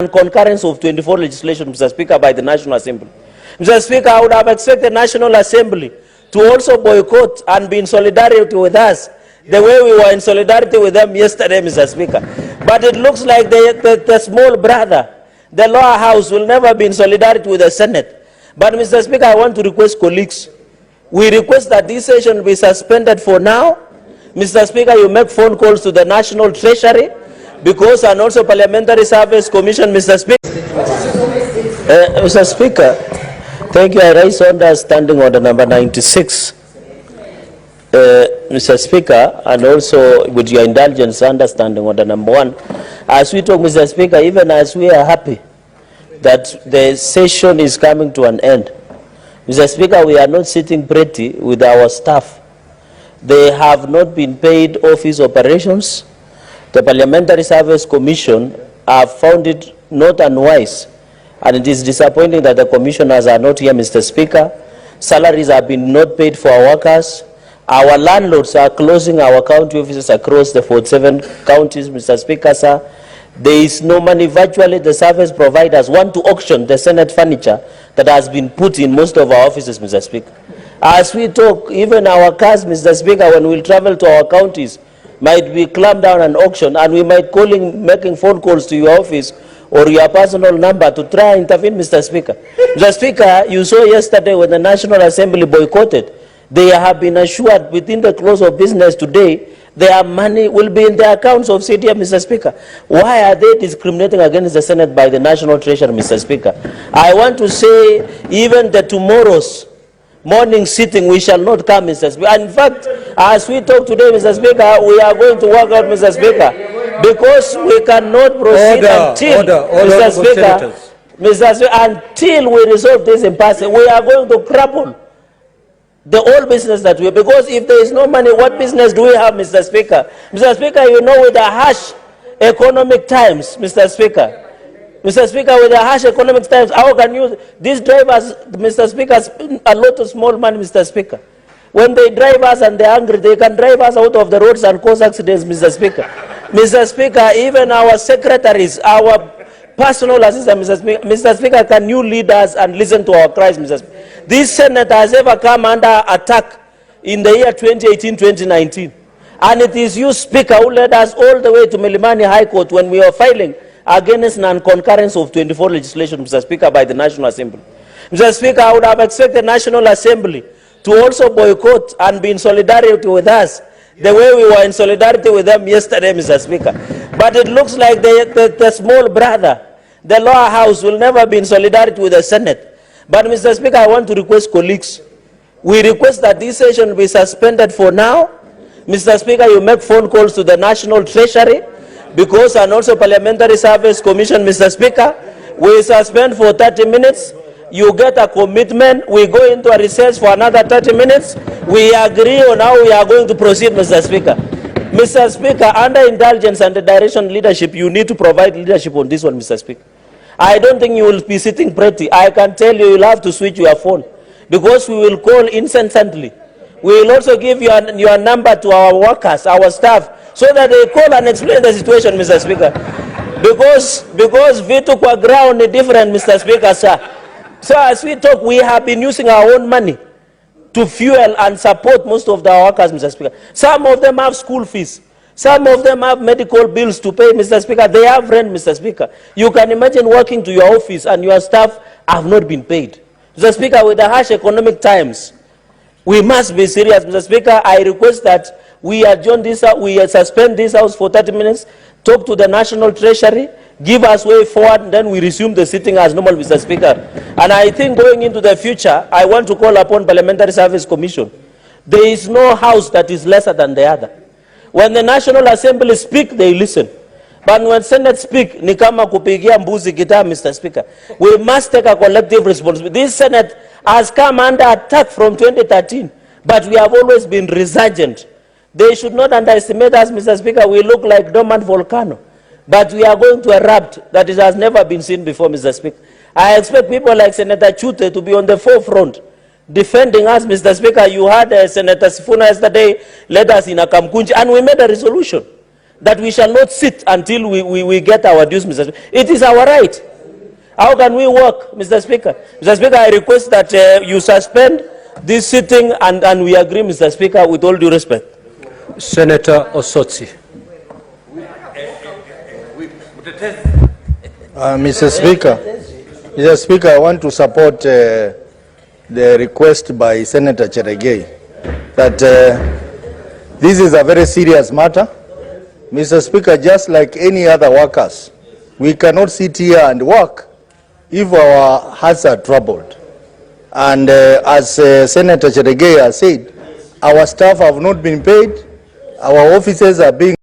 and concurrence of 24 legislation, Mr. Speaker, by the National Assembly. Mr. Speaker, I would have expected the National Assembly to also boycott and be in solidarity with us the way we were in solidarity with them yesterday, Mr. Speaker. But it looks like the small brother, the lower house, will never be in solidarity with the Senate. But, Mr. Speaker, I want to request colleagues. We request that this session be suspended for now. Mr. Speaker, you make phone calls to the National Treasury, because and also Parliamentary Service Commission, Mr. Speaker. Mr. Speaker, thank you. I raise under standing order number 96. Mr. Speaker, and also with your indulgence, understanding order number 1. As we talk, Mr. Speaker, even as we are happy that the session is coming to an end, Mr. Speaker, we are not sitting pretty with our staff. They have not been paid office operations. The Parliamentary Service Commission have found it not unwise, and it is disappointing that the commissioners are not here, Mr. Speaker. Salaries have been not paid for our workers. Our landlords are closing our county offices across the 47 counties, Mr. Speaker, sir. There is no money. Virtually, the service providers want to auction the Senate furniture that has been put in most of our offices, Mr. Speaker. As we talk, even our cars, Mr. Speaker, when we travel to our counties, might be clamped down and auctioned, and we might making phone calls to your office or your personal number to try and intervene, Mr. Speaker. Mr. Speaker, you saw yesterday when the National Assembly boycotted, they have been assured within the close of business today, their money will be in the accounts of CDM, Mr. Speaker. Why are they discriminating against the Senate by the National Treasury, Mr. Speaker? I want to say, even the tomorrow's morning sitting, we shall not come, Mr. Speaker. And in fact, as we talk today, Mr. Speaker, we are going to work out, Mr. Speaker, because we cannot proceed Mr. Speaker, until we resolve this impasse. We are going to cripple the old business that we, because if there is no money, what business do we have, Mr. Speaker? Mr. Speaker, you know, with the harsh economic times, Mr. Speaker, with the harsh economic times, how can you, these drivers, Mr. Speaker, a lot of small money, Mr. Speaker. When they drive us and they're angry, they can drive us out of the roads and cause accidents, Mr. Speaker. Mr. Speaker, even our secretaries, our personal assistants, Mr. Speaker, can you lead us and listen to our cries, Mr. Speaker? This Senate has ever come under attack in the year 2018-2019. And it is you, Speaker, who led us all the way to Milimani High Court when we were filing against non-concurrence of 24 legislation, Mr. Speaker, by the National Assembly. Mr. Speaker, I would have expected the National Assembly to also boycott and be in solidarity with us the way we were in solidarity with them yesterday, Mr. Speaker. But it looks like the small brother, the lower house, will never be in solidarity with the Senate. But, Mr. Speaker, I want to request colleagues. We request that this session be suspended for now. Mr. Speaker, you make phone calls to the National Treasury, because and also Parliamentary Service Commission, Mr. Speaker. We suspend for 30 minutes. You get a commitment. We go into a recess for another 30 minutes. We agree on how we are going to proceed, Mr. Speaker. Mr. Speaker, under indulgence and the direction leadership, you need to provide leadership on this one, Mr. Speaker. I don't think you will be sitting pretty. I can tell you, you'll have to switch your phone, because we will call incessantly. We will also give your number to our workers, our staff, so that they call and explain the situation, Mr. Speaker. Because we took our ground different, Mr. Speaker, sir. So as we talk, we have been using our own money to fuel and support most of our workers, Mr. Speaker. Some of them have school fees. Some of them have medical bills to pay, Mr. Speaker. They have rent, Mr. Speaker. You can imagine working to your office and your staff have not been paid. Mr. Speaker, with the harsh economic times, we must be serious, Mr. Speaker. I request that we adjourn this, we suspend this house for 30 minutes, talk to the National Treasury, give us way forward, and then we resume the sitting as normal, Mr. Speaker. And I think going into the future, I want to call upon Parliamentary Service Commission. There is no house that is lesser than the other. When the National Assembly speak, they listen. But when Senate speak, ni kama kupigia mbuzi gitaa, Mr. Speaker. We must take a collective responsibility. This Senate has come under attack from 2013, but we have always been resurgent. They should not underestimate us, Mr. Speaker. We look like dormant volcano, but we are going to erupt that it has never been seen before, Mr. Speaker. I expect people like Senator Chute to be on the forefront defending us, Mr. Speaker. You had Senator Sifuna yesterday led us in a Kamkunji, and we made a resolution that we shall not sit until we get our dues, Mr. Speaker. It is our right. How can we work, Mr. Speaker? Mr. Speaker, I request that you suspend this sitting and we agree, Mr. Speaker, with all due respect. Senator Osotsi. Mr. Speaker, I want to support the request by Senator Cherargei that this is a very serious matter. Mr. Speaker, just like any other workers, we cannot sit here and work if our hearts are troubled. And as Senator Cherargei has said, our staff have not been paid, our officers are being